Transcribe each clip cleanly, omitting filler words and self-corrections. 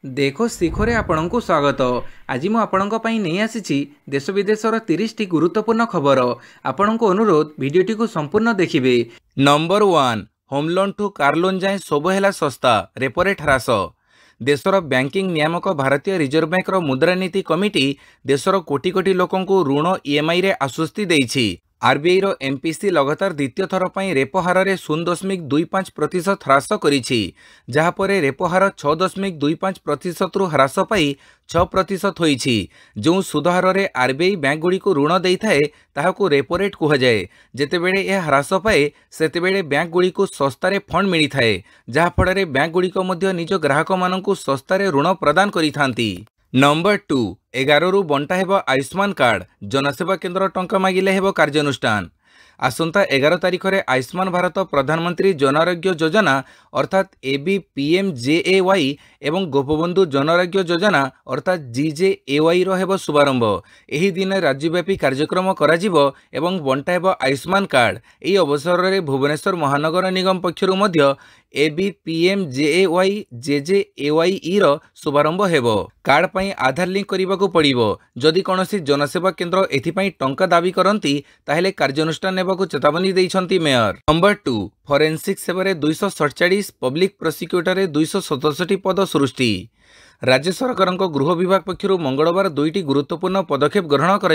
देखो शिखरे आपणଙ୍କୁ स्वागत। आज ମୁଁ ଆପଣଙ୍କ ପାଇଁ ନେଇ ଆସିଛି देश विदेशर 30ଟି गुरुत्वपूर्ण खबर। आपणଙ୍କୁ अनुरोध भिडियोटी संपूर्ण देखिए। नंबर 1 होम लोन ठू कार लोन जाए सब है सस्ता, रेपो रेट ह्रास। देशर बैंकिंग नियामक भारतीय रिजर्व बैंक मुद्रानीति कमिटी देशर कोटी कोटी लोकंकु ऋण ईएमआई रे आश्वस्ति देइछि। आरबीआई रो एमपीसी लगातार द्वितीय थर पर रेपो हार में 0.25% ह्रास करिछि, जहाँ पर रेपो हार 6.25% रु ह्रास पाई 6% होइछि। जो सुधहार में आरबीआई बैंक गुड़ी को ऋण देइथाए ताहाकु रेपो रेट कुहाଯାଏ। जेतेबेले यह ह्रास पाए सेतेबेले बैंक गुड़ी को सस्तारे फंड मिलिथाए, जहाँ फଳରେ बैंक गुड़ी को मध्य निज ग्राहक माननकु सस्तारे ऋण प्रदान करिथांती। नंबर 2 11 रु बंटा हेब आयुष्मान कार्ड, जनसेवा केन्द्र टंका मागिले हेब कार्यानुष्ठान। आसंता 11 तारिख में आयुष्मान भारत प्रधानमंत्री जन आरोग्य योजना अर्थात ABPMJAY एवं गोपबंधु जन आरोग्य योजना अर्थात GJAY हेब शुभारंभ। एही दिन राज्यव्यापी कार्यक्रम कराजिबो एवं बंटा हेब आयुष्मान कार्ड। एही अवसर में भुवनेश्वर महानगर निगम पक्षरु मध्य ABPMJAY JJAY रो शुभारंभ हेबो। कार्ड पई आधार लिंक करबाकू पड़िबो। जदि कोनोसी जनसेवा केन्द्र एथिपई टंका दाबी करंती ताहेले कार्यानुष्ठान नेबाकू चेतावनी दैछंती मेयर। नंबर 2 फोरेंसिक सेवा 247, पब्लिक प्रोसिक्यूटर 267 पद सृष्टि। राज्य सरकार गृह विभाग पक्षर मंगलवार 2टी गुरुत्वपूर्ण पदक्षेप ग्रहण कर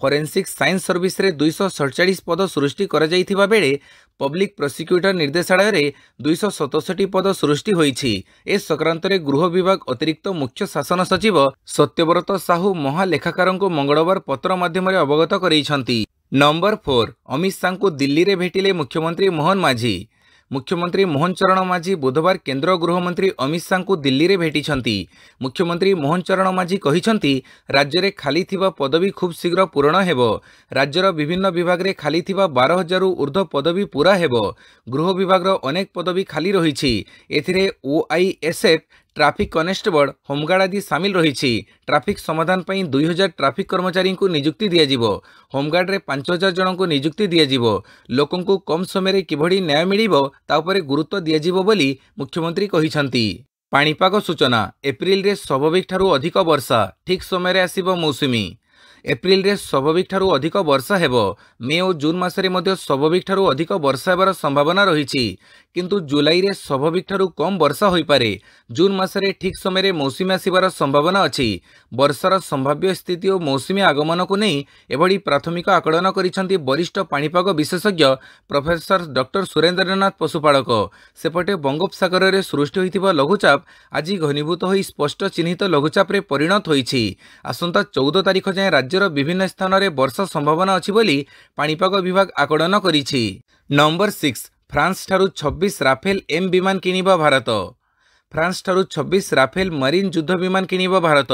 फोरेंसिक साइंस सर्विस रे 247 पद सृष्टि कर बेले पब्लिक प्रोसिक्यूटर निर्देशालय रे 267 पद सृष्टि होईछि। ए संक्रांत रे गृह विभाग अतिरिक्त मुख्य शासन सचिव सत्यव्रत साहू महालेखाकार मंगलवार पत्र माध्यम अवगत करैछंती। नंबर 4 अमित शाह को दिल्ली रे भेटिले मुख्यमंत्री मोहन माझी। मुख्यमंत्री मोहन चरण माझी बुधवार केंद्र गृहमंत्री अमित शाह को दिल्ली रे भेटिछंती। मुख्यमंत्री मोहन चरण माझी कहिछंती राज्य रे खाली थिबा पदवी खूब शीघ्र पूरण हेबो। राज्यर विभिन्न विभाग रे खाली थिबा 12,000 रु ऊर्ध्व पदवी पूरा हेबो। गृह विभाग रो अनेक पदवी खाली रहिछि। एथिरे OISF ट्राफिक कनेस्टेबल, होमगार्ड आदि सामिल रही। ट्राफिक समाधान पर 2000 ट्राफिक कर्मचारी को नियुक्ति दिज्व। होमगार्ड रे 5000 जन को नियुक्ति दिज्व। लोकों को कम समय किभଳି न्याय मिलिबो ता उपरे गुरुत्व दिज्व बोली मुख्यमंत्री कहिछंती। पाणीपाग सूचना एप्रिल रे स्वाभाविक ठारू अधिक वर्षा, ठीक समय आसिबो मौसुमी। एप्रिल रे स्वाभाविक ठारू अधिक वर्षा हेबो। मे और जून मासरे मध्य स्वाभाविक ठारू अधिक वर्षा हेबार संभावना रही, किंतु जुलाई रे स्वाभाविक ठारू कम वर्षा होई पारे। जून मासरे ठीक समय मौसुमी आसिबार संभावना अछि। वर्षार संभाव्य स्थिति और मौसुमी आगमन को नहीं एभली प्राथमिक आकलन करिसेंती वरिष्ठ पाणीपाग विशेषज्ञ प्रोफेसर डॉक्टर सुरेंद्रनाथ पशुपालक। सेपटे बंगोपसागर रे सृष्टि होइथिबा लघुचाप आज घनीभूत होई स्पष्ट चिन्हित लघुचाप रे परिणत होइछि। आसंता 14 तारिख जाए राज्यर विभिन्न स्थान में वर्षा संभावना अछि बोली पाणीपाग विभाग आकलन करिछि। नंबर 6 फ्रांस ठारू 26 राफेल एम विमान किनिबा भारत। फ्रांस ठारू 26 राफेल मरीन युद्ध विमान किनिबा भारत।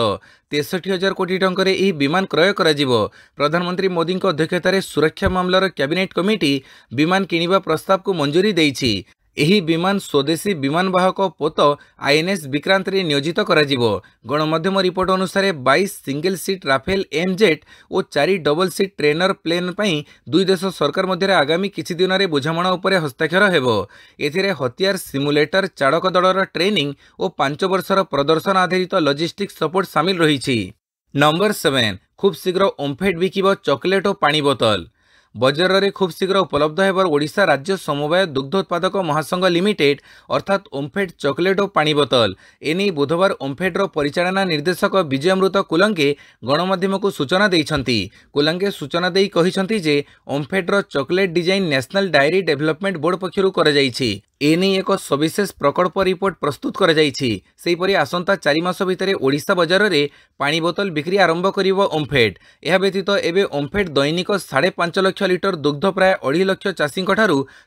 63,000 कोटी टंकार यह विमान क्रय कराजिबो। प्रधानमंत्री मोदी अध्यक्षतार सुरक्षा मामलार कैबिनेट कमिटी विमान किनिबा प्रस्ताव को मंजूरी देइछि। एही विमान स्वदेशी विमान वाहक पोत INS विक्रांत रे नियोजित कराजिबो। गणमाध्यम रिपोर्ट अनुसार 22 सिंगल सीट राफेल एमजेट और 4 डबल सीट ट्रेनर प्लेन पई दुई देश सरकार मध्य आगामी किछि दिन रे बुझामणा उपरे हस्ताक्षर हेबो। एथिरे हथियार सिमुलेटर, चाड़क दलर ट्रेनिंग और 5 वर्षर प्रदर्शन आधारित लॉजिस्टिक सपोर्ट सामिल रहिछि। नंबर 7 खूब शीघ्र ओम्फेड बिकिबो चॉकलेट और पानी बोतल। बजार रे खूब शीघ्र उपलब्ध हेबार ओडिशा राज्य समवाय दुग्ध उत्पादक महासंघ लिमिटेड अर्थात ओम्फेड चॉकलेट और पानी बोतल एने बुधवार ओम्फेड रो परिचालना निर्देशक विजयमृत कुलंगे गणमाध्यम को सूचना देइछंती। कुलंगे सूचना देई कहिछंती जे ओम्फेड रो chocolate design national dairy development board पक्षरु करा जाइछि। एने एक सविशेष प्रकल्प रिपोर्ट प्रस्तुत करा जाइछि। सेहिपरि आसंता 4 मास भितर ओडिशा बजार रे पानी बोतल बिक्री आरंभ करिवो ओम्फेड। एहा व्यतीत एबे ओम्फेड दैनिक 5.5 लाख लिटर दुग्ध प्राय 2.5 लाख चाषी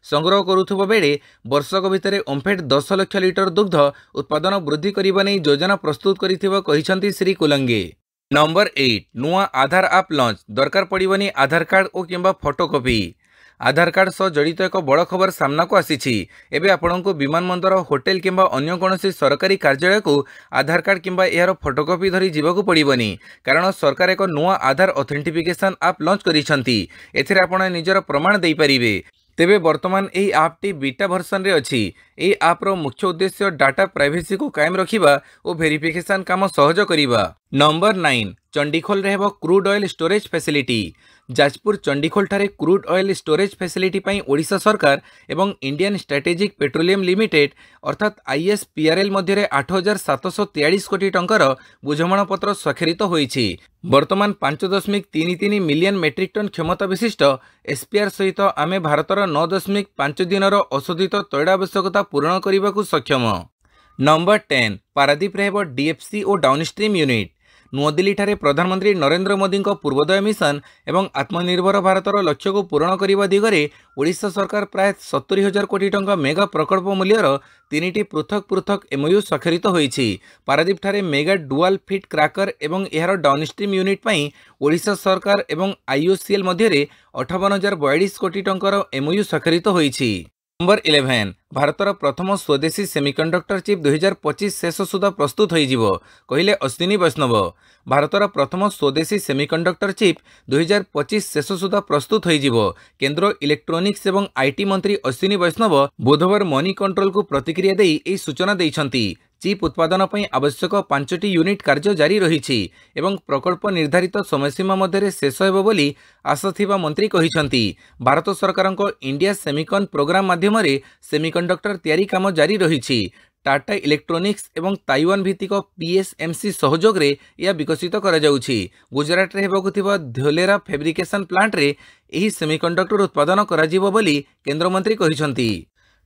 संग्रह करुथुबा बेले वर्षक भितर ओम्फेड 10 लाख लिटर दुग्ध उत्पादन वृद्धि करिबा नै योजना प्रस्तुत करिथिबा कहिसंती श्री कुलंगे। नंबर 8 नुआ आधार आप लॉन्च, दरकार पड़िबनी आधार कार्ड और किंबा फोटोकॉपी। आधार कार्ड सह जड़ित एक बड़ खबर सामना को आसी। एवं आपण को विमान बंदर, होटेल किंबा अन्य कौन सरकारी कार्यालय को आधार कार्ड किंबा यार फोटोकॉपी धरी जीवाकू पड़िबनी, कारण सरकार एक नुआ आधार ऑथेंटिफिकेशन आप लॉन्च करिसेंती। एथिरे आपण निजर प्रमाण दे पारिबे। तेबे वर्तमान एही आपटी बीटा भर्सन रे अछि। एही आप्र मुख्य उद्देश्य डाटा प्राइवेसी को कायम रखिबा और वेरिफिकेशन काम सहज करिबा। नंबर 9 चंडीखोल रे हेबो crude oil storage facility. Jajpur Chandikhol ठारे क्रूड ऑयल स्टोरेज फैसिलिटी पई ओडिशा सरकार एवं इंडियन स्ट्रेटेजिक पेट्रोलियम लिमिटेड अर्थात आईएसपीआरएल मध्य 8,743 कोटी टंकार बुझामणा पत्र स्वाक्षरित होईछि। वर्तमान 5.33 मिलियन मेट्रिक टन क्षमता विशिष्ट एसपीआर सहित आमे भारतर 9.5 दिनर अशोधित तैल आवश्यकता पूरण करने को सक्षम। नंबर 10 पारादीप रे हेबो डीएफसी और डाउनस्ट्रीम यूनिट। नुआदिल्ली ठारे प्रधानमंत्री नरेंद्र मोदी पूर्वोदय मिशन एवं आत्मनिर्भर भारतर लक्ष्य को पूरण करने दिगरे ओडिशा सरकार प्राय 70,000 कोटी टंका मेगा प्रकल्प मूल्यर 3टी पृथक पृथक एमओयू स्वाक्षरित होईछि। पारादीप ठारे मेगा डुआल फिट क्रैकर एवं एहार डाउनस्ट्रीम यूनिट पई ओडिशा सरकार एवं आईओसीएल मध्य 58,042 कोटी टंकार एमओयू स्वाक्षरित होईछि। नंबर 11 भारतर प्रथम स्वदेशी सेमिकंडक्टर चिप 2025 शेष सुधा प्रस्तुत हो कहले अश्विनी वैष्णव। भारतर प्रथम स्वदेशी सेमिकंडक्टर चिप 2025 शेष सुधा प्रस्तुत हो केंद्र इलेक्ट्रोनिक्स एवं आईटी मंत्री अश्विनी वैष्णव बुधवार मनी कंट्रोल को प्रतिक्रिया देई एही सूचना दैछंती। चिप उत्पादन पर आवश्यक 5टी यूनिट कार्य जारी रही एवं प्रकल्प निर्धारित समयसीमा मध्य शेष हेब बोली आशा थिबा मंत्री कहिसंती। भारत सरकार इंडिया सेमिकन प्रोग्राम माध्यम सेमिकंडक्टर तैयारी काम जारी रही। टाटा इलेक्ट्रोनिक्स एवं ताइवान भित्तिक पीएसएमसी सहयोग रे यह विकसित करा जाउछि। गुजरात रे हेबाकु थिबा धोलेरा फैब्रिकेशन प्लांट रे एही सेमिकंडक्टर उत्पादन करा जिवो बोली केंद्र मंत्री कहिसंती।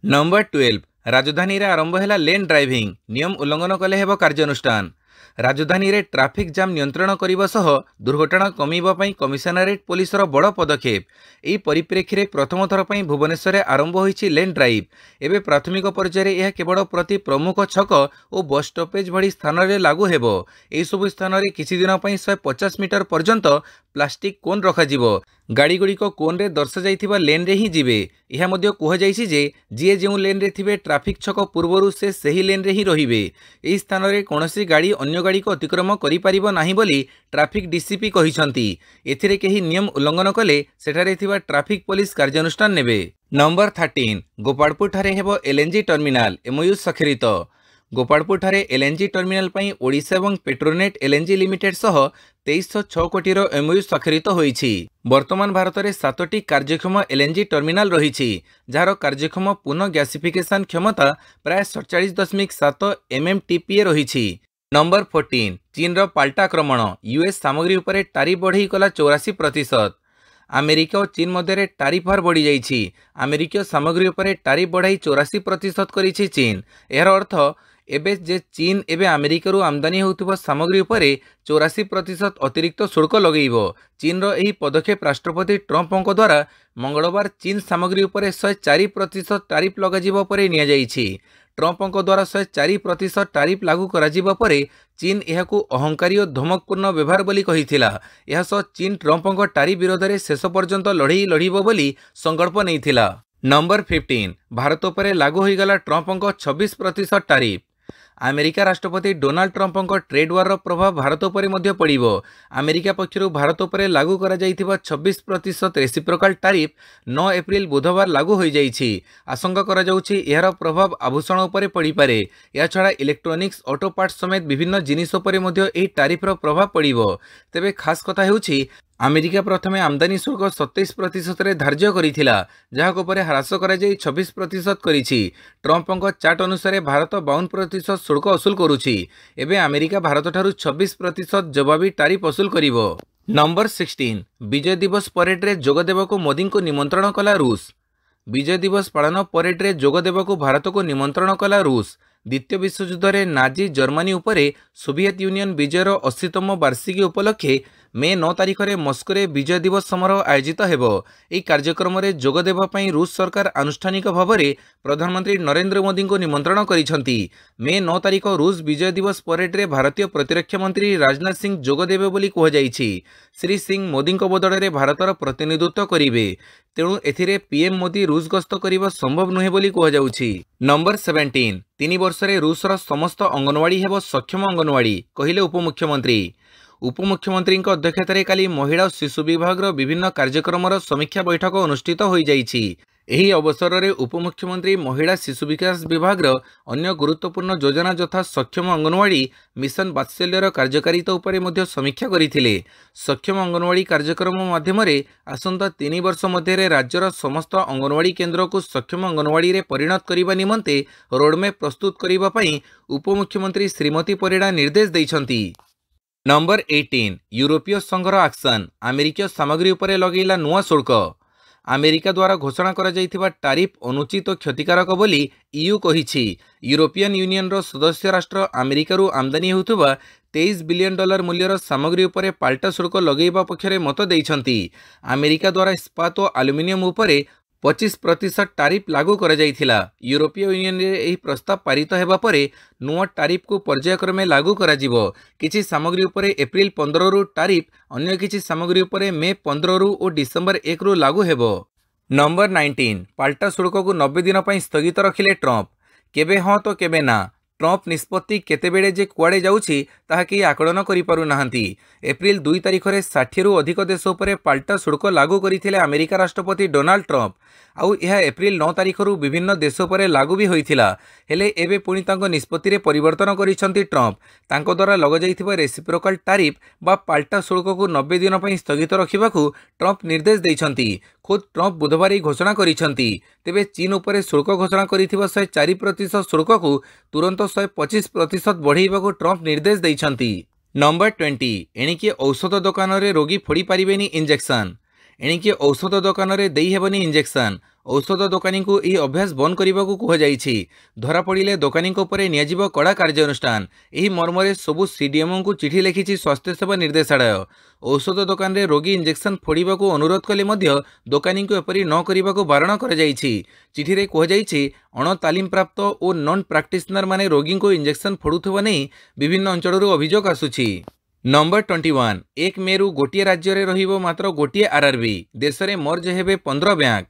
नंबर 12 राजधानी रे आरंभ हैला लेन ड्राइविंग। नियम उल्लंघन कले हेबो कार्यानुष्ठान। राजधानी रे ट्रैफिक जाम नियंत्रण करने सह दुर्घटना कमिबाई कमिशनरेट पुलिसर बड़ पदक्षेप। यही परिप्रेक्षी प्रथम थर पर भुवनेश्वर में आरंभ होईछि लेन ड्राइव। एवं प्राथमिक पर्यायर यह केवल प्रति प्रमुख छक और बस स्टपेज भली स्थान में लागू हेबो। एही सबु स्थान में किछि दिन 150 मीटर पर्यंत प्लास्टिक कोन रखाजिवो। गाड़ी गुड़िक कोन रे दर्शा जाइथिबा लेन रे ही जिवे। यह मध्य कुहजाइछि जे जी जो लेन रे थिबे ट्रैफिक छक पूर्वरु से सही लेन रे ही रहिबे। एही स्थान रे कोनोसी गाड़ी अन्य गाड़ी को अतिक्रम करि परिबो नाही बोली ट्रैफिक डीसीपी कहिसंती। एथिरे केही नियम उल्लंघन कले सेठारे थिबा ट्रैफिक पुलिस कार्यानुष्ठान नेबे। नंबर 13 गोपालपुर ठारे हेबो एलएनजी टर्मिनाल एमओयू स्वाक्षरित। गोपालपुर ठारे एलएनजी टर्मिनाल पई ओडिशा एवं पेट्रोनेट एलएनजी लिमिटेड सह 2306 कोटीर एमओयू स्वाक्षरित होईछि। वर्तमान भारत में 7टी कार्यक्षम एलएनजी टर्मिनाल रही जार कार्यक्षम पुनः गैसिफिकेशन क्षमता प्राय 47.7 एमएमटीपीए रही। नंबर 14 चीन रो पाल्टा आक्रमण। यूएस सामग्री उपर टारिफ बढ़ई कला 84%। अमेरिका और चीन मध्य टारिफ हार बढ़ी जाइछि। अमेरिकीय सामग्री उपर टारिफ बढ़ाई 84% करिछि चीन। यार अर्थ एबे जे चीन एबे अमेरिका रू आमदानी होउथुबा सामग्री उपर 84% अतिरिक्त शुल्क लगेइबो। चीन रो एही पदक्षेप राष्ट्रपति ट्रंपଙ୍କ द्वारा मंगलवार चीन सामग्री उपर 104% टारिफ लगाजिबा परे निया जाइछि। ट्रंपଙ୍କ द्वारा 104% टारिफ लागू कराजिबा परे चीन एहाकू अहंकारी और धमकपूर्ण व्यवहार बोली कहिथिला। एहा सह चीन ट्रंपଙ୍କ टारिफ विरोध में शेष पर्यंत लड़ई लड़िबो बोली संकल्प नैथिला। नंबर 15 भारत उपर लागू हो गला ट्रंपଙ୍କ 26% टारिफ। अमेरिका राष्ट्रपति डोनाल्ड ट्रंपଙ୍କ ट्रेड वार प्रभाव भारत उपर मध्य पड़िबो। अमेरिका पक्षरु भारत उपर लागू करा जाइथिबा 26% रेसिप्रोकाल टारिफ 9 एप्रिल बुधवार लागू हो जाइछि। आशंका करा जाउछि एहार प्रभाव आभूषण उपर पड़ी पारे। या छड़ा इलेक्ट्रोनिक्स ऑटो पार्ट्स समेत विभिन्न जिनिस उपर मध्य एही टारिफर प्रभाव पड़िबो। तेबे खास कथा हेउछि अमेरिका प्रथमे आमदानी शुल्क 27% रे धार्य करिथिला जहाको परे ह्रास करा जाई 26% करिछि। ट्रंपଙ୍କ चार्ट अनुसार भारत 52% शुल्क वसूल करुछि। एबे अमेरिका भारत ठारू 26% जवाबी टारिफ वसूल करिवो। नंबर 16 विजय दिवस परेड रे जोग देबको मोदी को निमंत्रण कला रूस। विजय दिवस पालन परेड रे जोग देबको भारत को निमंत्रण कला रूस। द्वितीय विश्वयुद्ध रे नाजी जर्मनी उपरे सोवियत यूनियन विजयर 80तम वार्षिकी उपलक्षे मे 9 तारिख में मस्को रे विजय दिवस समारोह आयोजित हेबो। एही कार्यक्रम रे जोग देबा पई रूस सरकार आनुष्ठानिक भाव में प्रधानमंत्री नरेंद्र मोदी को निमंत्रण करिसंती। मे 9 तारिख रूस विजय दिवस परेड रे भारतीय प्रतिरक्षा मंत्री राजनाथ सिंह जोग देबे बोली कहुजाइछि। श्री सिंह मोदी बदल में भारतर प्रतिनिधित्व करिवे। तेणु एथिरे पीएम मोदी रूस गस्त करिबा संभव नुहे बोली कहुजाउछि। नंबर 17 3 वर्ष रे रूसर समस्त अंगनवाड़ी हेबो सक्षम अंगनवाड़ी कहिले उपमुख्यमंत्री। उपमुख्यमंत्री अध्यक्षतार काली महिला और शिशु विभाग विभिन्न कार्यक्रम समीक्षा बैठक अनुष्ठित हो जाइछि। ଏହି ଅବସରରେ ଉପମୁଖ୍ୟମନ୍ତ୍ରୀ ମହିଳା ଶିଶୁ ବିକାଶ ବିଭାଗର ଅନ୍ୟ ଗୁରୁତ୍ୱପୂର୍ଣ୍ଣ ଯୋଜନା ଯଥା ସକ୍ଷମ ଅଙ୍ଗନୱାଡ଼ି ମିଶନ ବାତ୍ସଲ୍ୟର କାର୍ଯ୍ୟକାରିତା ଉପରେ ମଧ୍ୟ ସମୀକ୍ଷା କରିଥିଲେ। ସକ୍ଷମ ଅଙ୍ଗନୱାଡ଼ି କାର୍ଯ୍ୟକ୍ରମ ମାଧ୍ୟମରେ ଆସନ୍ତା 3 ବର୍ଷ ମଧ୍ୟରେ ରାଜ୍ୟର ସମସ୍ତ ଅଙ୍ଗନୱାଡ଼ି କେନ୍ଦ୍ରକୁ ସକ୍ଷମ ଅଙ୍ଗନୱାଡ଼ିରେ ପରିଣତ କରିବା ନିମନ୍ତେ ରୋଡମ୍ୟାପ୍ ପ୍ରସ୍ତୁତ କରିବା ପାଇଁ ଉପମୁଖ୍ୟମନ୍ତ୍ରୀ ଶ୍ରୀମତୀ ପରିଡ଼ା ନିର୍ଦ୍ଦେଶ ଦେଇଛନ୍ତି। ନମ୍ବର 18 ୟୁରୋପୀୟ ସଂଘର ଆକ୍ସନ ଆମେରିକୀୟ ସାମଗ୍ରୀ ଉପରେ ଲଗାଇଲା ନୂଆ ଶୁଳ୍କ। ଆମେରିକା ଦ୍ୱାରା ଘୋଷଣା କରାଯାଇଥିବା ଟାରିଫ୍ ଅନୁଚିତ ଓ କ୍ଷତିକାରକ ବୋଲି ଇୟୁ କହିଛି। ୟୁରୋପିଆନ୍ ୟୁନିୟନର ସଦସ୍ୟ ରାଷ୍ଟ୍ର ଆମେରିକାରୁ ଆମଦାନୀ ହେଉଥିବା $23 ବିଲିୟନ ମୂଲ୍ୟର ସାମଗ୍ରୀ ଉପରେ ପାଲଟା ଶୁଳ୍କ ଲଗାଇବା ପକ୍ଷରେ ମତ ଦେଇଛନ୍ତି। ଆମେରିକା ଦ୍ୱାରା ଇସ୍ପାତ ଓ ଆଲୁମିନିୟମ ଉପରେ 25% ଟାରିଫ୍ ଲାଗୁ କରାଯାଇଥିଲା। ୟୁରୋପୀୟ ୟୁନିୟନରେ ଏହି ପ୍ରସ୍ତାବ ପାରିତ ହେବା ପରେ ନୂଆ ଟାରିଫ୍କୁ ପର୍ଯ୍ୟାୟକ୍ରମେ ଲାଗୁ କରାଯିବ। କିଛି ସାମଗ୍ରୀ ଉପରେ ଏପ୍ରିଲ 15ରୁ ଟାରିଫ୍, ଅନ୍ୟ କିଛି ସାମଗ୍ରୀ ଉପରେ ମେ 15ରୁ ଓ ଡିସେମ୍ବର 1ରୁ ଲାଗୁ ହେବ। ନମ୍ବର 19 ପାଲଟା ଶୁଳ୍କକୁ 90 ଦିନ ପାଇଁ ସ୍ଥଗିତ ରଖିଲେ ଟ୍ରମ୍ପ। କେବେ ହଁ ତ କେବେ ନା। ଟ୍ରମ୍ପ ନିଷ୍ପତ୍ତି କେତେବେଳେ ଯେ କୁଆଡ଼େ ଯାଉଛି ତାହା କେହି ଆକଳନ କରିପାରୁନାହାନ୍ତି। ଏପ୍ରିଲ 2 ତାରିଖରେ 60ରୁ ଅଧିକ ଦେଶ ଉପରେ ପାଲଟା ଶୁଳ୍କ ଲାଗୁ କରିଥିଲେ ଆମେରିକା ରାଷ୍ଟ୍ରପତି ଡୋନାଲ୍ଡ ଟ୍ରମ୍ପ। ଆଉ ଏହା ଏପ୍ରିଲ 9 ତାରିଖରୁ ବିଭିନ୍ନ ଦେଶ ଉପରେ ଲାଗୁ ବି ହୋଇଥିଲା। ହେଲେ ଏବେ ପୁଣି ତାଙ୍କ ନିଷ୍ପତ୍ତିରେ ପରିବର୍ତ୍ତନ କରିଛନ୍ତି ଟ୍ରମ୍ପ। ତାଙ୍କ ଦ୍ୱାରା ଲଗାଯାଇଥିବା ରେସିପ୍ରୋକାଲ ଟାରିଫ୍ ବା ପାଲଟା ଶୁଳ୍କକୁ 90 ଦିନ ପାଇଁ ସ୍ଥଗିତ ରଖିବାକୁ ଟ୍ରମ୍ପ ନିର୍ଦ୍ଦେଶ ଦେଇଛନ୍ତି। ଖୋଦ୍ ଟ୍ରମ୍ପ ବୁଧବାର ଏହି ଘୋଷଣା କରିଛନ୍ତି। ତେବେ ଚୀନ ଉପରେ ଶୁଳ୍କ ଘୋଷଣା କରିଥିବା 104% ଶୁଳ୍କକୁ ତୁରନ୍ତ 125% ବଢ଼ାଇବାକୁ ଟ୍ରମ୍ପ ନିର୍ଦ୍ଦେଶ ଦେଇଛନ୍ତି। ନମ୍ବର 20 ଏଣିକି ଔଷଧ ଦୋକାନରେ ରୋଗୀ ଫୋଡ଼ି ପାରିବେନି ଇଞ୍ଜେକ୍ସନ। ଏଣିକି ଔଷଧ ଦୋକାନରେ ଦେଇହେବନି ଇଞ୍ଜେକ୍ସନ। ଔଷଧ ଦୋକାନୀଙ୍କୁ ଏହି ଅଭ୍ୟାସ ବନ୍ଦ କରିବାକୁ କୁହାଯାଇଛି। ଧରାପଡ଼ିଲେ ଦୋକାନୀଙ୍କ ଉପରେ ନିଆଯିବ କଡ଼ା କାର୍ଯ୍ୟାନୁଷ୍ଠାନ। ଏହି ମର୍ମରେ ସବୁ ସିଡିଏମ୍ଓଙ୍କୁ ଚିଠି ଲେଖିଛି ସ୍ୱାସ୍ଥ୍ୟ ସେବା ନିର୍ଦ୍ଦେଶାଳୟ। ଔଷଧ ଦୋକାନରେ ରୋଗୀ ଇଞ୍ଜେକ୍ସନ ଫୋଡ଼ିବାକୁ ଅନୁରୋଧ କଲେ ମଧ୍ୟ ଦୋକାନୀଙ୍କୁ ଏପରି ନ କରିବାକୁ ବାରଣ କରାଯାଇଛି। ଚିଠିରେ କୁହାଯାଇଛି ଅଣତାଲିମପ୍ରାପ୍ତ ଓ ନନ୍ ପ୍ରାକ୍ଟିସନରମାନେ ରୋଗୀଙ୍କୁ ଇଞ୍ଜେକ୍ସନ ଫୋଡ଼ୁଥିବା ନେଇ ବିଭିନ୍ନ ଅଞ୍ଚଳରୁ ଅଭିଯୋଗ ଆସୁଛି। ନମ୍ବର 21 1 ମେରୁ ଗୋଟିଏ ରାଜ୍ୟରେ ରହିବ ମାତ୍ର ଗୋଟିଏ ଆର୍ଆର୍ବି। ଦେଶରେ ମର୍ଜ ହେବେ 15 ବ୍ୟାଙ୍କ।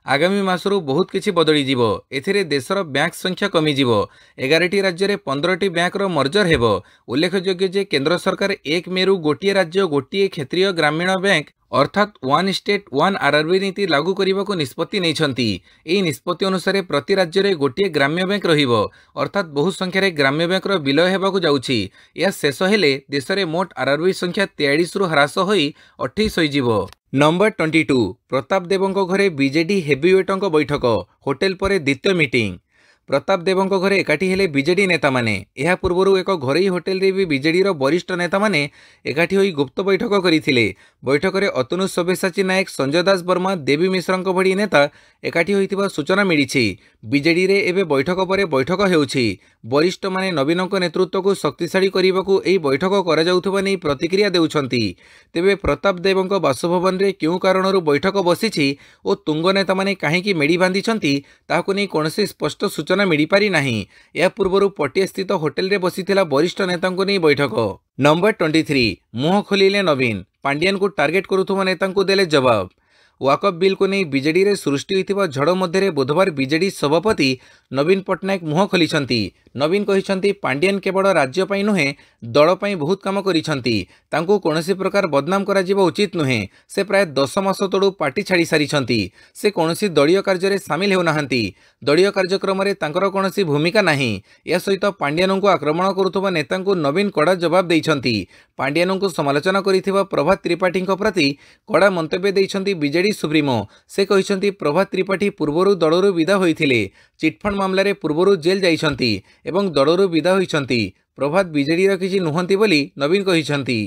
ଆଗାମୀ ମାସରୁ ବହୁତ କିଛି ବଦଳିଯିବ। ଏଥିରେ ଦେଶର ବ୍ୟାଙ୍କ ସଂଖ୍ୟା କମିଯିବ। 11ଟି ରାଜ୍ୟରେ 15ଟି ବ୍ୟାଙ୍କର ମର୍ଜର ହେବ। ଉଲ୍ଲେଖଯୋଗ୍ୟ ଯେ କେନ୍ଦ୍ର ସରକାର 1 ମେରୁ ଗୋଟିଏ ରାଜ୍ୟ ଗୋଟିଏ କ୍ଷେତ୍ରୀୟ ଗ୍ରାମୀଣ ବ୍ୟାଙ୍କ ଅର୍ଥାତ୍ 1 ଷ୍ଟେଟ୍ 1 ଆର୍ଆର୍ବି ନୀତି ଲାଗୁ କରିବାକୁ ନିଷ୍ପତ୍ତି ନେଇଛନ୍ତି। ଏହି ନିଷ୍ପତ୍ତି ଅନୁସାରେ ପ୍ରତି ରାଜ୍ୟରେ ଗୋଟିଏ ଗ୍ରାମ୍ୟ ବ୍ୟାଙ୍କ ରହିବ। ଅର୍ଥାତ୍ ବହୁ ସଂଖ୍ୟାରେ ଗ୍ରାମ୍ୟ ବ୍ୟାଙ୍କର ବିଲୟ ହେବାକୁ ଯାଉଛି। ଏହା ଶେଷ ହେଲେ ଦେଶରେ ମୋଟ ଆର୍ଆର୍ବି ସଂଖ୍ୟା 43ରୁ ହ୍ରାସ ହୋଇ 28 ହୋଇଯିବ। ନମ୍ବର 22 ପ୍ରତାପ ଦେବଙ୍କ ଘରେ ବିଜେଡି ହେଭିୱେଟଙ୍କ ବୈଠକ। ହୋଟେଲ ପରେ ଦ୍ୱିତୀୟ ମିଟିଂ। ପ୍ରତାପ ଦେବଙ୍କ ଘରେ ଏକାଠି ହେଲେ ବିଜେଡି ନେତାମାନେ। ଏହା ପୂର୍ବରୁ ଏକ ଘରୋଇ ହୋଟେଲରେ ବି ବିଜେଡିର ବରିଷ୍ଠ ନେତାମାନେ ଏକାଠି ହୋଇ ଗୁପ୍ତ ବୈଠକ କରିଥିଲେ। ବୈଠକରେ ଅତନୁ ସବ୍ୟସାଚୀ ନାୟକ, ସଞ୍ଜୟ ଦାସ ବର୍ମା, ଦେବୀ ମିଶ୍ରଙ୍କ ଭଳି ନେତା ଏକାଠି ହୋଇଥିବା ସୂଚନା ମିଳିଛି। ବିଜେଡିରେ ଏବେ ବୈଠକ ପରେ ବୈଠକ ହେଉଛି। ବରିଷ୍ଠମାନେ ନବୀନଙ୍କ ନେତୃତ୍ୱକୁ ଶକ୍ତିଶାଳୀ କରିବାକୁ ଏହି ବୈଠକ କରାଯାଉଥିବା ନେଇ ପ୍ରତିକ୍ରିୟା ଦେଉଛନ୍ତି। ତେବେ ପ୍ରତାପ ଦେବଙ୍କ ବାସଭବନରେ କେଉଁ କାରଣରୁ ବୈଠକ ବସିଛି ଓ ତୁଙ୍ଗ ନେତାମାନେ କାହିଁକି ମେଡ଼ି ବାନ୍ଧିଛନ୍ତି ତାହାକୁ ନେଇ କୌଣସି ସ୍ପଷ୍ଟ ସୂଚନା ମିଳିପାରି ନାହିଁ। ଏହା ପୂର୍ବରୁ ପଟିଆ ସ୍ଥିତ ହୋଟେଲରେ ବସିଥିଲା ବରିଷ୍ଠ ନେତାଙ୍କୁ ନେଇ ବୈଠକ। ନମ୍ବର 23 ମୁହଁ ଖୋଲିଲେ ନବୀନ। ପାଣ୍ଡିଆନଙ୍କୁ ଟାର୍ଗେଟ କରୁଥିବା ନେତାଙ୍କୁ ଦେଲେ ଜବାବ। ୱାକଫ୍ ବିଲ୍କୁ ନେଇ ବିଜେଡିରେ ସୃଷ୍ଟି ହୋଇଥିବା ଝଡ଼ ମଧ୍ୟରେ ବୁଧବାର ବିଜେଡି ସଭାପତି ନବୀନ ପଟ୍ଟନାୟକ ମୁହଁ ଖୋଲିଛନ୍ତି। ନବୀନ କହିଛନ୍ତି ପାଣ୍ଡିଆନ କେବଳ ରାଜ୍ୟ ପାଇଁ ନୁହେଁ ଦଳ ପାଇଁ ବହୁତ କାମ କରିଛନ୍ତି। ତାଙ୍କୁ କୌଣସି ପ୍ରକାର ବଦନାମ କରାଯିବା ଉଚିତ ନୁହେଁ। ସେ ପ୍ରାୟ 10 ମାସ ତଳୁ ପାର୍ଟି ଛାଡ଼ି ସାରିଛନ୍ତି। ସେ କୌଣସି ଦଳୀୟ କାର୍ଯ୍ୟରେ ସାମିଲ ହେଉନାହାନ୍ତି। ଦଳୀୟ କାର୍ଯ୍ୟକ୍ରମରେ ତାଙ୍କର କୌଣସି ଭୂମିକା ନାହିଁ। ଏହା ସହିତ ପାଣ୍ଡିଆନଙ୍କୁ ଆକ୍ରମଣ କରୁଥିବା ନେତାଙ୍କୁ ନବୀନ କଡ଼ା ଜବାବ ଦେଇଛନ୍ତି। ପାଣ୍ଡିଆନଙ୍କୁ ସମାଲୋଚନା କରିଥିବା ପ୍ରଭାତ ତ୍ରିପାଠୀଙ୍କ ପ୍ରତି କଡ଼ା ମନ୍ତବ୍ୟ ଦେଇଛନ୍ତି ବିଜେଡି ସୁପ୍ରିମୋ। ସେ କହିଛନ୍ତି ପ୍ରଭାତ ତ୍ରିପାଠୀ ପୂର୍ବରୁ ଦଳରୁ ବିଦା ହୋଇଥିଲେ। ଚିଟଫଣ୍ଡ ମାମଲାରେ ପୂର୍ବରୁ ଜେଲ୍ ଯାଇଛନ୍ତି ଏବଂ ଦଳରୁ ବିଦା ହୋଇଛନ୍ତି। ପ୍ରଭାତ ବିଜେଡିର କିଛି ନୁହନ୍ତି ବୋଲି ନବୀନ କହିଛନ୍ତି।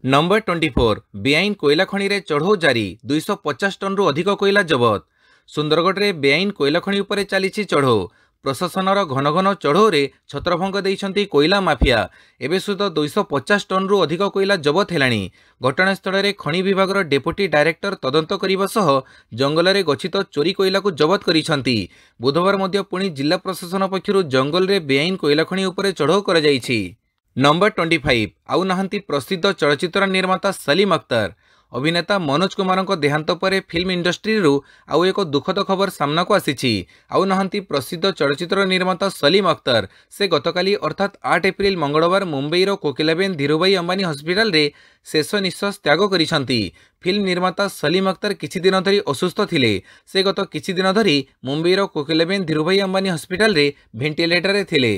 ନମ୍ବର 24 ବେଆଇନ କୋଇଲା ଖଣିରେ ଚଢ଼ଉ ଜାରି। 250 ଟନ୍ରୁ ଅଧିକ କୋଇଲା ଜବତ। ସୁନ୍ଦରଗଡ଼ରେ ବେଆଇନ କୋଇଲା ଖଣି ଉପରେ ଚାଲିଛି ଚଢ଼ଉ। ପ୍ରଶାସନର ଘନ ଘନ ଚଢ଼ଉରେ ଛତ୍ରଭଙ୍ଗ ଦେଇଛନ୍ତି କୋଇଲା ମାଫିଆ। ଏବେ ସୁଦ୍ଧା 250 ଟନ୍ରୁ ଅଧିକ କୋଇଲା ଜବତ ହେଲାଣି। ଘଟଣାସ୍ଥଳରେ ଖଣି ବିଭାଗର ଡେପୁଟି ଡାଇରେକ୍ଟର ତଦନ୍ତ କରିବା ସହ ଜଙ୍ଗଲରେ ଗଚ୍ଛିତ ଚୋରି କୋଇଲାକୁ ଜବତ କରିଛନ୍ତି। ବୁଧବାର ମଧ୍ୟ ପୁଣି ଜିଲ୍ଲା ପ୍ରଶାସନ ପକ୍ଷରୁ ଜଙ୍ଗଲରେ ବେଆଇନ କୋଇଲା ଖଣି ଉପରେ ଚଢ଼ଉ କରାଯାଇଛି। ନମ୍ବର 25 ଆଉ ନାହାନ୍ତି ପ୍ରସିଦ୍ଧ ଚଳଚ୍ଚିତ୍ର ନିର୍ମାତା ସଲିମ ଅଖ୍ତର। अभिनेता मनोज कुमार देहांत पर फिल्म इंडस्ट्री आउ एक दुखद खबर सामना को आसी। आउ नहांती प्रसिद्ध चलचित्र निर्माता सलीम अख्तर। से गतकाली अर्थात 8 एप्रिल मंगलवार मुंबईर कोकिलाबेन धीरूभाई अंबानी हस्पिटाल रे शेष निश्वास त्याग करिसंती। फिल्म निर्माता सलीम अख्तर किछि दिन धरी असुस्थ थिले। से गत किछि दिन धरी मुंबईर कोकिलाबेन धीरूभाई अंबानी हस्पिटाल रे भेंटिलेटर रे थिले।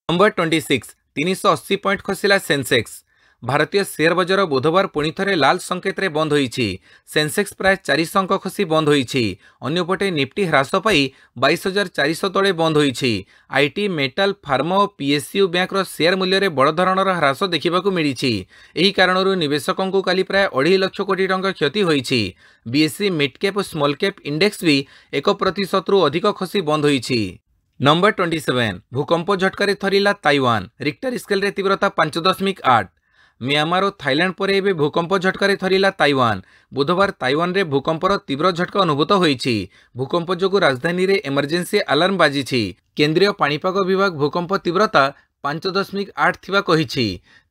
नंबर 26 380 पॉइंट खसिला सेंसेक्स। भारतीय शेयर बजार बुधवार पुणी थे लाल संकेत रे बंद होईछि। सेंसेक्स प्राय 400 अंक खसी बंद होईछि। अन्यपटे निफ्टी ह्रास पाई 22,400 तले बंद होईछि। आईटी मेटाल फार्मा और पीएसयू बैंक रो शेयर मूल्य रे बड़ धरणर ह्रास देखिबाकू मिलिछि। एही कारणरू निवेशकों को काली प्राय 2.5 लाख कोटी टंका क्षति होईछि। बीएसई मिड कैप और स्मॉल कैप इंडेक्स भी 1% रु अधिक खसी बंद होईछि। नंबर 27 भूकंप झटकार थरिला ताइवान। रिक्टर स्केल रे तीव्रता 5.8। म्यांमार और थाईलैंड पर एबे भूकंप झटकार थरिला ताइवान। बुधवार ताइवान रे भूकंपर तीव्र झटका अनुभूत होईछि। भूकंप जोगु राजधानी रे इमरजेंसी अलार्म बाजिछि। केंद्रीय पाणीपाग विभाग भूकंप तीव्रता 5.8 थिबा कहिछि।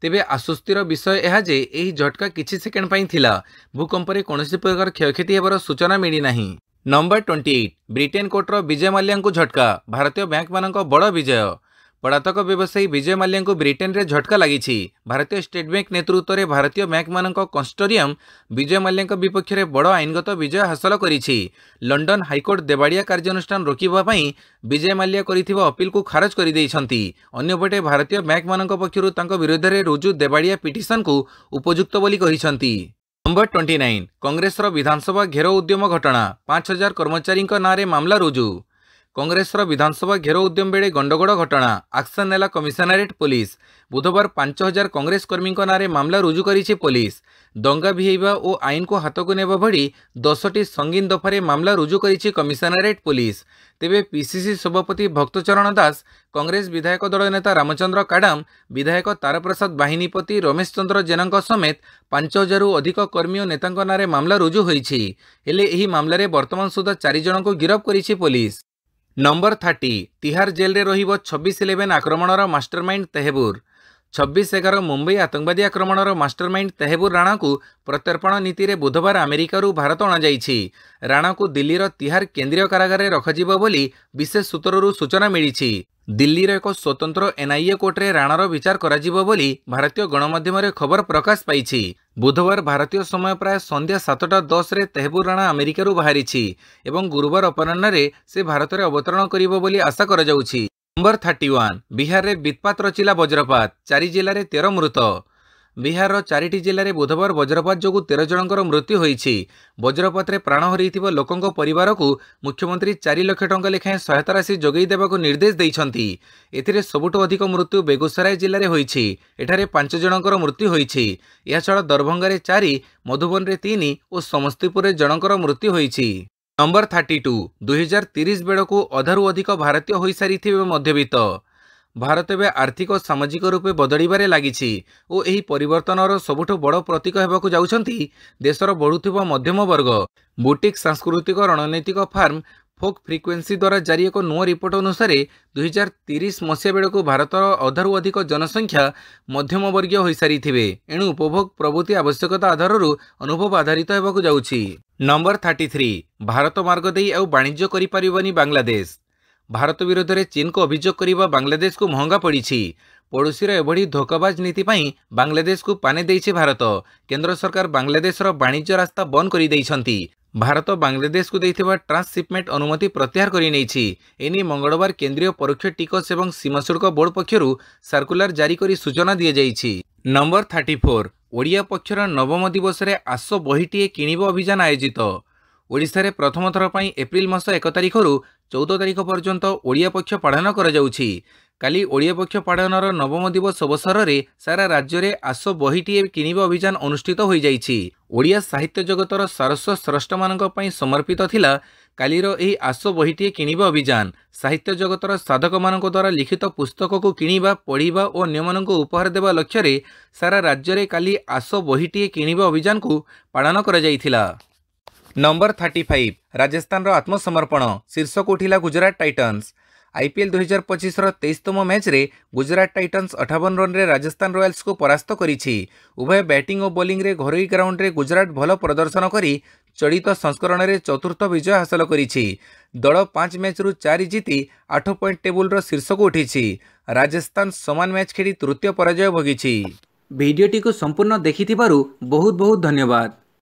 तेबे आश्वस्तिर विषय यह जे एही झटका किछि सेकेंड पई थिला। भूकंपरे कोनोसी प्रकार क्षयक्षति हेबार सूचना मिली नाही। नंबर 28 ब्रिटेन कोर्टर विजय माल्या को झटका। भारतीय बैंक मानक बड़ विजय। पलातक व्यवसायी विजय माल्या को ब्रिटेन रे झटका लगी। भारतीय स्टेट बैंक नेतृत्व में भारतीय बैंक मानक कंसोर्टियम विजय माल्या विपक्ष में बड़ आईनगत विजय हासिल करिछि। लंडन हाईकोर्ट देवाड़िया कार्यानुष्ठान रोकिबा पई विजय माल्या करिथिबा अपील को खारज कर दैछंती। अन्यपटे भारतीय बैंक मानक पक्षरु तांको विरोध में रुजु देवाड़िया पिटिशन को उपयुक्त बोली कहिसंती। नंबर 29 कांग्रेस विधानसभा घेरो उद्यम घटना। 5000 कर्मचारी नारे मामला रुजु। कांग्रेस विधानसभा घेरो उद्यम बेले गंडगोड़ घटना। एक्शन नेला कमिशनरेट पुलिस। बुधवार 5000 कांग्रेस कर्मी नारे मामला रुजु करिछि पुलिस। दंगा भिहैबा और आईन को हाथ को नेबा भड़ी 10टी संगीन दफारे मामला रुजु करिछि कमिशनरेट पुलिस। तेबे पीसीसी सभापति भक्तचरण दास, कांग्रेस विधायक दल नेता रामचंद्र काडाम, विधायक ताराप्रसाद बाहिनीपति रमेश चंद्र जेना समेत 5000 रु अधिक कर्मी और नेतांक नारे मामला रुजु होईछि। हेले एही मामला रे वर्तमान सुधा 4 जन को गिरफ करिछि पुलिस। नंबर 30 तिहार जेल रे रहिबो 26/11 आक्रमणर मास्टरमाइंड तेहबूर। 26/11 मुंबई आतंकवादी आक्रमणर मास्टरमाइंड तेहबूर राणा को प्रत्यर्पण नीति रे बुधवार अमेरिका भारत अणाଯାଇଛି। राणा को दिल्लीर तिहार केंद्रीय कारागार रे रखाजिबो बोली विशेष सूत्ररू सूचना मिलिछि। दिल्लीर एक स्वतंत्र एनआईए कोर्ट रे राणार विचार कराजिबो बोली भारतीय गणमाध्यम रे खबर प्रकाश पाइछि। बुधवार भारतीय समय प्राय संध्या 7:10 रे तेहबूर राणा अमेरिका बाहरिछि एवं गुरुवार अपराह्न रे से भारत रे अवतरण करिबो बोली आशा करा जाउछि। नंबर 31 बिहार रे वित्पात रचिला वज्रपात। 4 जिल्ला रे 13 मृत। बिहार 4टी जिले में बुधवार वज्रपात जो 13 जनकर मृत्यु होईछि। वज्रपात रे प्राण हरैथिबा लोकंक परिवार को मुख्यमंत्री 4 लाख टंका लेखाएं सहायता राशि जोगई देबाको निर्देश दैछंती। एथिरे सबुठु अधिक मृत्यु बेगूसराय जिले में होईछि। एठारे 5 जनकर मृत्यु होईछि। या छडा दरभंगा रे 4, मधुबन रे 3 और समस्तीपुर रे जनकर मृत्यु होईछि। नंबर 32 2030 बेड़को अधारू अधिक भारतीय होई सारिथिबे मध्यवित्त। भारत एवं आर्थिक और सामाजिक रूपे बदलिबारे लागिछि और एही परिवर्तनर सबुठु बड़ प्रतीक हेबाकु जाउछंती देशर बढ़ुथिबा मध्यम वर्ग। बुटिक सांस्कृतिक रणनैतिक फार्म फोक फ्रिक्वेंसी द्वारा जारी एक नुआ रिपोर्ट अनुसार 2030 मसीहा बेड़को भारतर अधारू अधिक जनसंख्या मध्यम वर्गीय होई सारिथिबे। एणु उपभोग प्रभृति आवश्यकता आधाररू अनुभव आधारित हेबाकु जाउछि। नंबर 33 भारत मार्ग देई और वाणिज्य करि परिबनी बांग्लादेश। भारत विरोध में चीन को अभियोग करने बांग्लादेश को महंगा पड़ी। पड़ोशी एभली धोखाबाज नीति पाई बांग्लादेश को पाने देइछि भारत। केंद्र सरकार बांग्लादेश वाणिज्य रास्ता बंद कर देइछंती। भारत बांग्लादेश को देइथिबा ट्रांसशिपमेंट अनुमति प्रत्याहार करि नेछि। एनी मंगलवार केंद्रीय परोक्ष टिकस एवं सीमा शुल्क बोर्ड पक्षरु सर्कुलर जारी करी सूचना दिया जाइछि। नंबर 34 ओडिया पक्षर नवम दिवस रे आसो बहिटीए किणिबो अभियान आयोजित। ओडिशा रे प्रथम थर पई एप्रिल मास 1 तारिख रु 14 तारिख पर्यंत ओडिया पक्ष पालन करा जाउछि। काली ओडिया पक्ष पालनर नवम दिवस अवसर में सारा राज्य में आसो बहिटीए किणिबा अभियान अनुष्ठित हो जाइछि। ओडिया साहित्य जगतर सारस्वत स्रष्ट मानक पई समर्पित थिला कालीर एही आसो बहिटीए किणिबा अभियान। साहित्य जगतर साधक मानक द्वारा लिखित पुस्तक को किणिबा पढ़िबा और अन्य मानक उपहार देवा लक्ष्य रे सारा राज्य में काली आसो बहिटीए किणिबा अभियान को पालन करा जाइथिला। नंबर 35 राजस्थान आत्मसमर्पण शीर्षक उठिला गुजरात टाइटन्स। आईपीएल 2025 23तम मैच रे गुजरात टाइटन्स 58 रन रे राजस्थान रॉयल्स को परास्त करिछि। उभय बैटिंग और बॉलिंग रे घरोई ग्राउंड रे गुजरात भल प्रदर्शन करी चलित संस्करण रे चतुर्थ विजय हासिल करिछि। दल 5 मैच रु 4 जीति 8 पॉइंट टेबुल रो शीर्ष को उठिछि। राजस्थान समान मैच खेली तृतीय पराजय भोगिछि। भिडियोटी को संपूर्ण देखिथिबारु बहुत बहुत धन्यवाद।